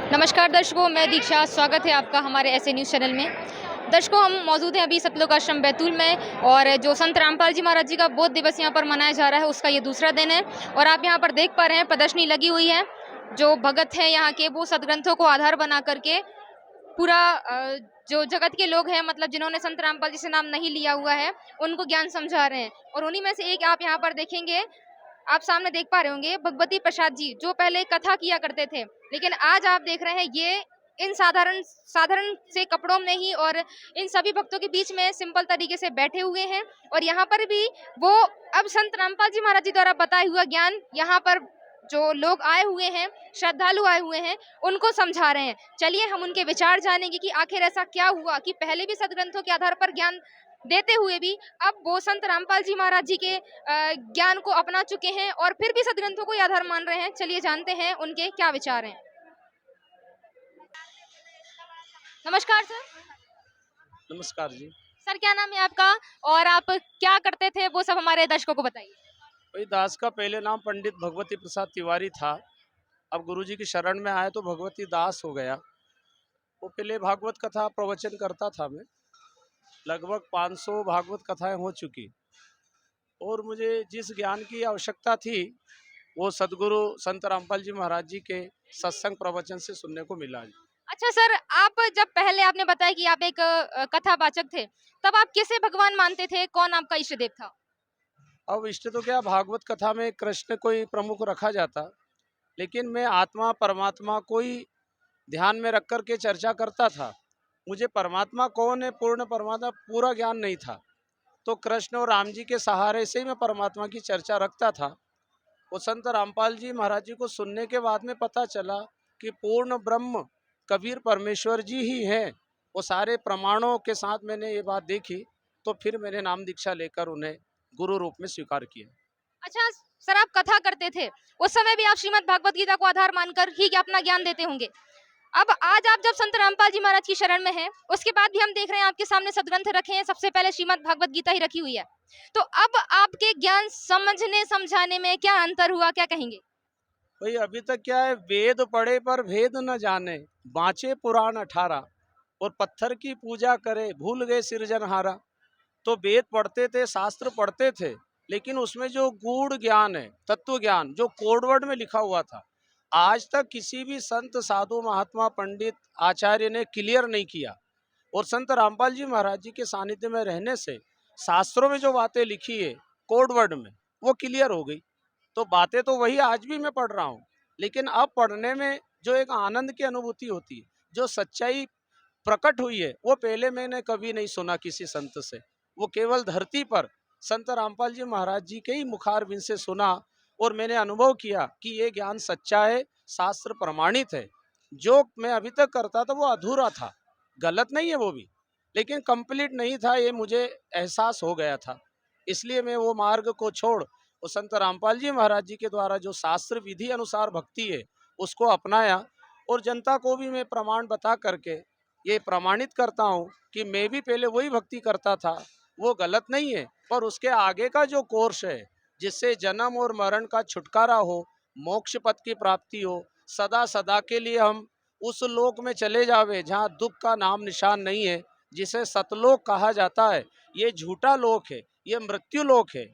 नमस्कार दर्शकों, मैं दीक्षा। स्वागत है आपका हमारे ऐसे न्यूज़ चैनल में। दर्शकों, हम मौजूद हैं अभी सतलोक आश्रम बैतूल में और जो संत रामपाल जी महाराज जी का बोध दिवस यहाँ पर मनाया जा रहा है, उसका ये दूसरा दिन है। और आप यहाँ पर देख पा रहे हैं, प्रदर्शनी लगी हुई है। जो भगत हैं यहाँ के, वो सदग्रंथों को आधार बना करके पूरा जो जगत के लोग हैं, मतलब जिन्होंने संत रामपाल जी से नाम नहीं लिया हुआ है, उनको ज्ञान समझा रहे हैं। और उन्हीं में से एक आप यहाँ पर देखेंगे, आप सामने देख पा रहे होंगे, भगवती प्रसाद जी, जो पहले कथा किया करते थे, लेकिन आज आप देख रहे हैं ये इन साधारण साधारण से कपड़ों में ही और इन सभी भक्तों के बीच में सिंपल तरीके से बैठे हुए हैं। और यहाँ पर भी वो अब संत रामपाल जी महाराज जी द्वारा बताया हुआ ज्ञान यहाँ पर जो लोग आए हुए हैं, श्रद्धालु आए हुए हैं, उनको समझा रहे हैं। चलिए हम उनके विचार जानेंगे कि आखिर ऐसा क्या हुआ कि पहले भी सदग्रंथों के आधार पर ज्ञान देते हुए भी अब वो संत रामपाल जी महाराज जी के ज्ञान को अपना चुके हैं और फिर भी सदग्रंथों को ही आधार मान रहे हैं। चलिए जानते हैं उनके क्या विचार हैं। नमस्कार सर। नमस्कार जी। सर, क्या नाम है आपका और आप क्या करते थे, वो सब हमारे दर्शकों को बताइए। भाई, दास का पहले नाम पंडित भगवती प्रसाद तिवारी था। अब गुरुजी की शरण में आए तो भगवती दास हो गया। वो पहले भागवत कथा प्रवचन करता था मैं। लगभग 500 भागवत कथाएं हो चुकी और मुझे जिस ज्ञान की आवश्यकता थी वो सदगुरु संत रामपाल जी महाराज जी के सत्संग प्रवचन से सुनने को मिला। अच्छा सर, आप जब पहले आपने बताया कि आप एक कथावाचक थे, तब आप किसे भगवान मानते थे? कौन आपका इष्ट देव था? अब इष्ट तो क्या, भागवत कथा में कृष्ण को ही प्रमुख रखा जाता, लेकिन मैं आत्मा परमात्मा को ही ध्यान में रख कर के चर्चा करता था। मुझे परमात्मा कौन है, पूर्ण परमात्मा पूरा ज्ञान नहीं था, तो कृष्ण और राम जी के सहारे से ही मैं परमात्मा की चर्चा रखता था। वो संत रामपाल जी महाराज जी को सुनने के बाद में पता चला कि पूर्ण ब्रह्म कबीर परमेश्वर जी ही हैं। वो सारे प्रमाणों के साथ मैंने ये बात देखी, तो फिर मैंने नाम दीक्षा लेकर उन्हें गुरु रूप में स्वीकार किया। अच्छा सर, आप कथा करते थे, उस समय भी आप श्रीमद् भागवत गीता को आधार मानकर ही अपना ज्ञान देते होंगे। अब आज आप जब संत रामपाल जी महाराज की शरण में हैं, उसके बाद भी हम देख रहे हैं आपके सामने सदग्रंथ रखे हैं, सबसे पहले श्रीमद् भागवत गीता ही रखी हुई है। तो अब आपके ज्ञान समझने समझाने में क्या अंतर हुआ, क्या कहेंगे? भाई, अभी तक क्या है, वेद पढ़े पर भेद न जाने, बाँचे पुराण 18 और पत्थर की पूजा करे, भूल गए सिरजनहारा। तो वेद पढ़ते थे, शास्त्र पढ़ते थे, लेकिन उसमें जो गूढ़ ज्ञान है, तत्व ज्ञान जो कोडवर्ड में लिखा हुआ था, आज तक किसी भी संत साधु महात्मा पंडित आचार्य ने क्लियर नहीं किया। और संत रामपाल जी महाराज जी के सानिध्य में रहने से शास्त्रों में जो बातें लिखी है कोडवर्ड में, वो क्लियर हो गई। तो बातें तो वही आज भी मैं पढ़ रहा हूँ, लेकिन अब पढ़ने में जो एक आनंद की अनुभूति होती है, जो सच्चाई प्रकट हुई है, वो पहले मैंने कभी नहीं सुना किसी संत से। वो केवल धरती पर संत रामपाल जी महाराज जी के ही मुखारबिंद से सुना और मैंने अनुभव किया कि ये ज्ञान सच्चा है, शास्त्र प्रमाणित है। जो मैं अभी तक करता था वो अधूरा था, गलत नहीं है वो भी, लेकिन कंप्लीट नहीं था, ये मुझे एहसास हो गया था। इसलिए मैं वो मार्ग को छोड़ वो संत रामपाल जी महाराज जी के द्वारा जो शास्त्र विधि अनुसार भक्ति है उसको अपनाया। और जनता को भी मैं प्रमाण बता करके ये प्रमाणित करता हूँ कि मैं भी पहले वही भक्ति करता था, वो गलत नहीं है, पर उसके आगे का जो कोर्स है जिससे जन्म और मरण का छुटकारा हो, मोक्ष पद की प्राप्ति हो, सदा सदा के लिए हम उस लोक में चले जावे जहाँ दुख का नाम निशान नहीं है, जिसे सतलोक कहा जाता है। ये झूठा लोक है, ये मृत्यु लोक है।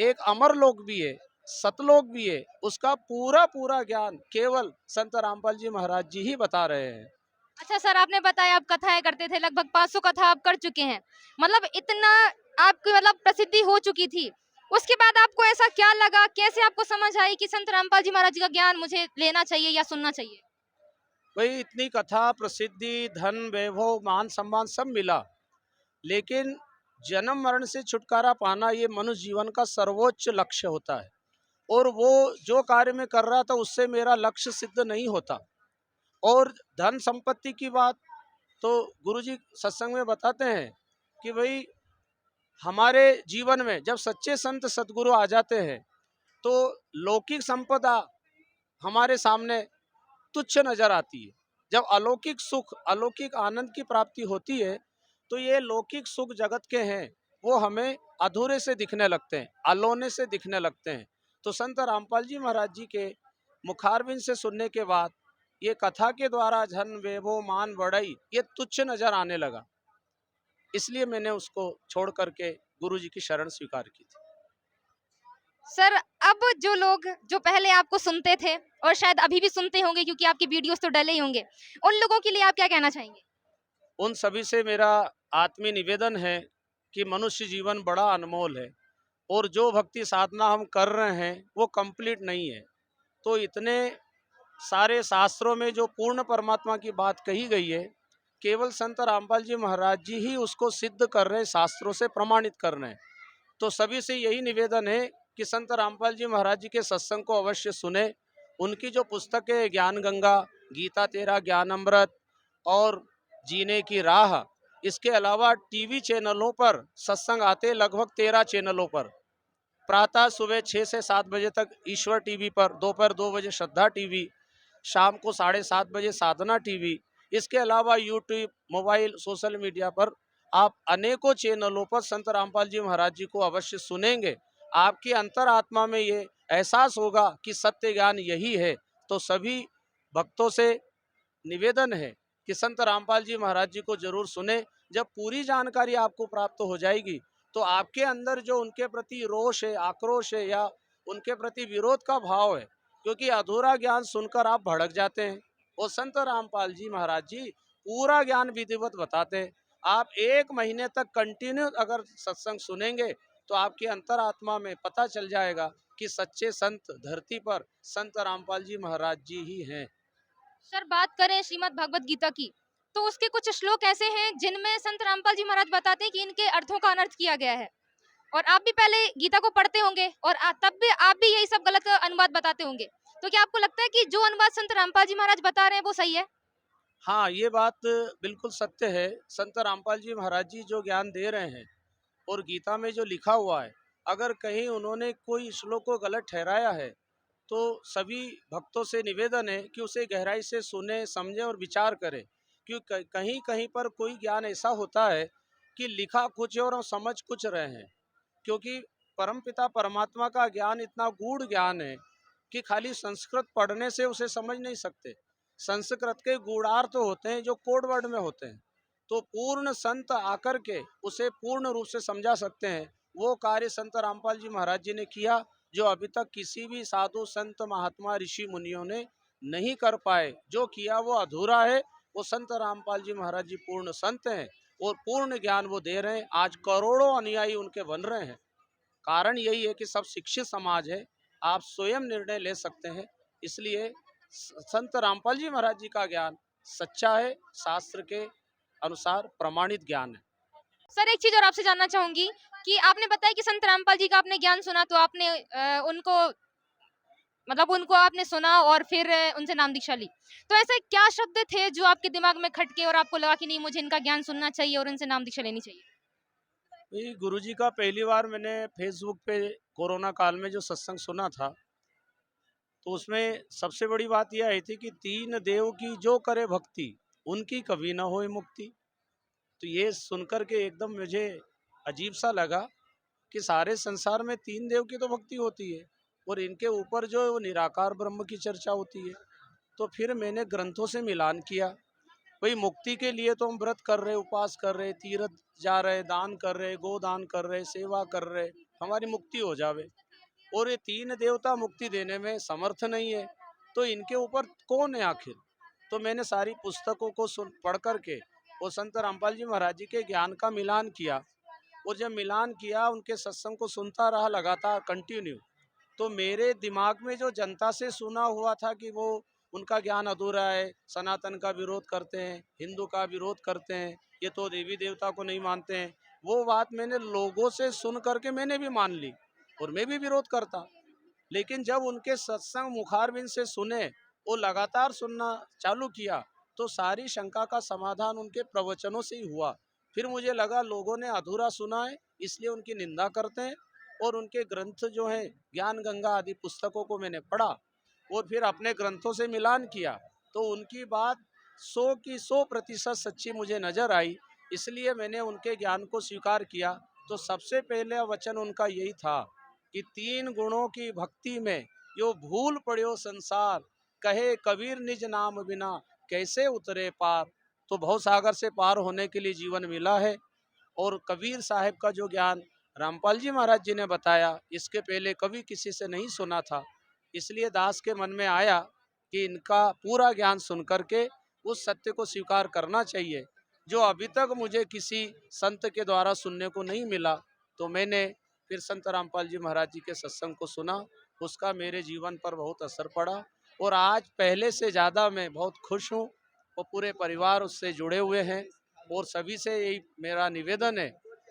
एक अमर लोक भी है, सतलोक भी है। उसका पूरा पूरा ज्ञान केवल संत रामपाल जी महाराज जी ही बता रहे हैं। अच्छा सर, आपने बताया आप कथाएं करते थे, लगभग 500 कथा आप कर चुके हैं। मतलब इतना आपकी मतलब प्रसिद्धि हो चुकी थी, उसके बाद आपको ऐसा क्या लगा, कैसे आपको समझ आई कि संत रामपाल जी महाराज जी का ज्ञान मुझे लेना चाहिए या सुनना चाहिए? भाई, इतनी कथा, प्रसिद्धि, धन, वैभव, मान सम्मान सब मिला, लेकिन जन्म मरण से छुटकारा पाना ये मनुष्य जीवन का सर्वोच्च लक्ष्य होता है। और वो जो कार्य मैं कर रहा था उससे मेरा लक्ष्य सिद्ध नहीं होता। और धन संपत्ति की बात तो गुरुजी सत्संग में बताते हैं कि भाई, हमारे जीवन में जब सच्चे संत सतगुरु आ जाते हैं तो लौकिक संपदा हमारे सामने तुच्छ नजर आती है। जब अलौकिक सुख, अलौकिक आनंद की प्राप्ति होती है तो ये लौकिक सुख जगत के हैं, वो हमें अधूरे से दिखने लगते हैं, अलोने से दिखने लगते हैं। तो संत रामपाल जी महाराज जी के मुखारबिंद से सुनने के बाद ये कथा के द्वारा धन वैभव मान बढ़ई ये तुच्छ नजर आने लगा। इसलिए मैंने उसको छोड़ करके गुरु जी की शरण स्वीकार की थी। सर, अब जो लोग जो पहले आपको सुनते थे और शायद अभी भी सुनते होंगे क्योंकि आपके वीडियोस तो डले ही होंगे, उन लोगों के लिए आप क्या कहना चाहेंगे? उन सभी से मेरा आत्मीय निवेदन है कि मनुष्य जीवन बड़ा अनमोल है और जो भक्ति साधना हम कर रहे हैं वो कंप्लीट नहीं है। तो इतने सारे शास्त्रों में जो पूर्ण परमात्मा की बात कही गई है, केवल संत रामपाल जी महाराज जी ही उसको सिद्ध कर रहे हैं, शास्त्रों से प्रमाणित कर रहे हैं। तो सभी से यही निवेदन है कि संत रामपाल जी महाराज जी के सत्संग को अवश्य सुने। उनकी जो पुस्तक है ज्ञान गंगा, गीता तेरा ज्ञान अमृत और जीने की राह, इसके अलावा टीवी चैनलों पर सत्संग आते लगभग 13 चैनलों पर। प्रातः सुबह 6 से 7 बजे तक ईश्वर टीवी पर, दोपहर 2 बजे श्रद्धा टीवी, शाम को 7:30 बजे साधना टीवी। इसके अलावा यूट्यूब, मोबाइल, सोशल मीडिया पर आप अनेकों चैनलों पर संत रामपाल जी महाराज जी को अवश्य सुनेंगे। आपकी अंतरात्मा में ये एहसास होगा कि सत्य ज्ञान यही है। तो सभी भक्तों से निवेदन है कि संत रामपाल जी महाराज जी को जरूर सुने। जब पूरी जानकारी आपको प्राप्त हो जाएगी तो आपके अंदर जो उनके प्रति रोष है, आक्रोश है या उनके प्रति विरोध का भाव है, क्योंकि अधूरा ज्ञान सुनकर आप भड़क जाते हैं। और संत रामपाल जी महाराज जी पूरा ज्ञान विधिवत बताते हैं। आप 1 महीने तक कंटिन्यू अगर सत्संग सुनेंगे तो आपकी अंतरात्मा में पता चल जाएगा कि सच्चे संत धरती पर संत रामपाल जी महाराज जी ही हैं। सर, बात करें श्रीमद् भगवत गीता की, तो उसके कुछ श्लोक ऐसे हैं जिनमें संत रामपाल जी महाराज बताते हैं कि इनके अर्थों का अनर्थ किया गया है। और आप भी पहले गीता को पढ़ते होंगे और तब भी आप भी यही सब गलत अनुवाद बताते होंगे। तो क्या आपको लगता है कि जो अनुवाद संत रामपाल जी महाराज बता रहे हैं वो सही है? हाँ, ये बात बिल्कुल सत्य है। संत रामपाल जी महाराज जी जो ज्ञान दे रहे हैं और गीता में जो लिखा हुआ है, अगर कहीं उन्होंने कोई श्लोक को गलत ठहराया है तो सभी भक्तों से निवेदन है कि उसे गहराई से सुने, समझें और विचार करें। क्योंकि कहीं कहीं पर कोई ज्ञान ऐसा होता है कि लिखा कुछ है और हम समझ कुछ रहे हैं। क्योंकि परमपिता परमात्मा का ज्ञान इतना गूढ़ ज्ञान है कि खाली संस्कृत पढ़ने से उसे समझ नहीं सकते। संस्कृत के गूढ़ार्थ होते हैं जो कोड वर्ड में होते हैं। तो पूर्ण संत आकर के उसे पूर्ण रूप से समझा सकते हैं। वो कार्य संत रामपाल जी महाराज जी ने किया जो अभी तक किसी भी साधु संत महात्मा ऋषि मुनियों ने नहीं कर पाए। जो किया वो अधूरा है। वो संत रामपाल जी महाराज जी पूर्ण संत हैं और पूर्ण ज्ञान वो दे रहे हैं। आज करोड़ों अनुयायी उनके बन रहे हैं। कारण यही है कि सब शिक्षित समाज है, आप स्वयं निर्णय ले सकते हैं। इसलिए संत रामपाल जी महाराज जी का ज्ञान सच्चा है, शास्त्र के अनुसार प्रमाणित ज्ञान है। सर, एक चीज और आपसे जानना चाहूंगी कि आपने बताया कि संत रामपाल जी का आपने ज्ञान सुना तो आपने उनको मतलब उनको आपने सुना और फिर उनसे नाम दीक्षा ली। तो ऐसे क्या शब्द थे जो आपके दिमाग में खटके और आपको लगा कि नहीं, मुझे इनका ज्ञान सुनना चाहिए और इनसे नाम दीक्षा लेनी चाहिए? गुरुजी का पहली बार मैंने फेसबुक पे कोरोना काल में जो सत्संग सुना था, तो उसमें सबसे बड़ी बात यह आई थी कि 3 देव की जो करे भक्ति उनकी कभी ना होए मुक्ति। तो ये सुनकर के एकदम मुझे अजीब सा लगा कि सारे संसार में 3 देव की तो भक्ति होती है और इनके ऊपर जो निराकार ब्रह्म की चर्चा होती है। तो फिर मैंने ग्रंथों से मिलान किया। भाई मुक्ति के लिए तो हम व्रत कर रहे, उपवास कर रहे, तीर्थ जा रहे, दान कर रहे, गोदान कर रहे, सेवा कर रहे, हमारी मुक्ति हो जावे। और ये 3 देवता मुक्ति देने में समर्थ नहीं है, तो इनके ऊपर कौन है आखिर? तो मैंने सारी पुस्तकों को सुन पढ़ करके और संत रामपाल जी महाराज जी के ज्ञान का मिलान किया। और जब मिलान किया, उनके सत्संग को सुनता रहा लगातार कंटिन्यू, तो मेरे दिमाग में जो जनता से सुना हुआ था कि वो उनका ज्ञान अधूरा है, सनातन का विरोध करते हैं, हिंदू का विरोध करते हैं, ये तो देवी देवता को नहीं मानते हैं, वो बात मैंने लोगों से सुन करके मैंने भी मान ली और मैं भी विरोध करता। लेकिन जब उनके सत्संग मुखारबिंद से सुने और लगातार सुनना चालू किया तो सारी शंका का समाधान उनके प्रवचनों से ही हुआ। फिर मुझे लगा लोगों ने अधूरा सुना है इसलिए उनकी निंदा करते हैं। और उनके ग्रंथ जो हैं ज्ञान गंगा आदि पुस्तकों को मैंने पढ़ा और फिर अपने ग्रंथों से मिलान किया तो उनकी बात 100 की 100% सच्ची मुझे नजर आई। इसलिए मैंने उनके ज्ञान को स्वीकार किया। तो सबसे पहले वचन उनका यही था कि 3 गुणों की भक्ति में यो भूल पड़ियो संसार, कहे कबीर निज नाम बिना कैसे उतरे पार। तो भवसागर से पार होने के लिए जीवन मिला है। और कबीर साहब का जो ज्ञान रामपाल जी महाराज जी ने बताया, इसके पहले कभी किसी से नहीं सुना था। इसलिए दास के मन में आया कि इनका पूरा ज्ञान सुन करके उस सत्य को स्वीकार करना चाहिए जो अभी तक मुझे किसी संत के द्वारा सुनने को नहीं मिला। तो मैंने फिर संत रामपाल जी महाराज जी के सत्संग को सुना, उसका मेरे जीवन पर बहुत असर पड़ा और आज पहले से ज़्यादा मैं बहुत खुश हूँ और पूरे परिवार उससे जुड़े हुए हैं। और सभी से यही मेरा निवेदन है,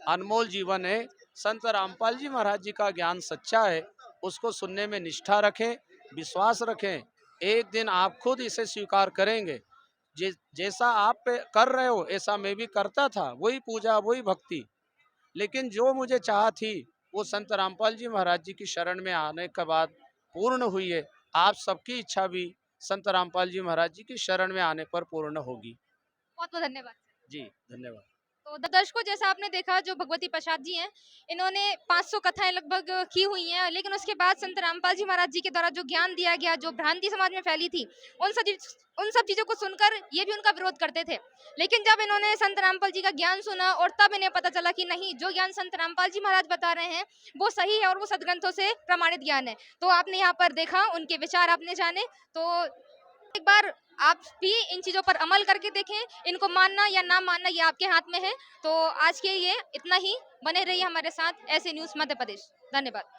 अनमोल जीवन है, संत रामपाल जी महाराज जी का ज्ञान सच्चा है, उसको सुनने में निष्ठा रखें, विश्वास रखें। एक दिन आप खुद इसे स्वीकार करेंगे। जैसा आप कर रहे हो ऐसा मैं भी करता था, वही पूजा वही भक्ति। लेकिन जो मुझे चाह थी वो संत रामपाल जी महाराज जी की शरण में आने के बाद पूर्ण हुई है। आप सबकी इच्छा भी संत रामपाल जी महाराज जी की शरण में आने पर पूर्ण होगी। बहुत बहुत धन्यवाद। जी धन्यवाद। तो दर्शकों, जैसा आपने देखा, जो भगवती प्रसाद जी हैं, इन्होंने 500 कथाएं लगभग की हुई हैं, लेकिन उसके बाद संत रामपाल जी महाराज जी के द्वारा जो ज्ञान दिया गया, जो भ्रांति समाज में फैली थी, उन सब चीजों को सुनकर ये भी उनका विरोध करते थे। लेकिन जब इन्होंने संत रामपाल जी का ज्ञान सुना और तब इन्हें पता चला कि नहीं, जो ज्ञान संत रामपाल जी महाराज बता रहे हैं वो सही है और वो सदग्रंथों से प्रमाणित ज्ञान है। तो आपने यहाँ पर देखा, उनके विचार आपने जाने। तो एक बार आप भी इन चीजों पर अमल करके देखें, इनको मानना या ना मानना ये आपके हाथ में है। तो आज के लिए इतना ही। बने रहिए हमारे साथ, ऐसे न्यूज़ मध्य प्रदेश। धन्यवाद।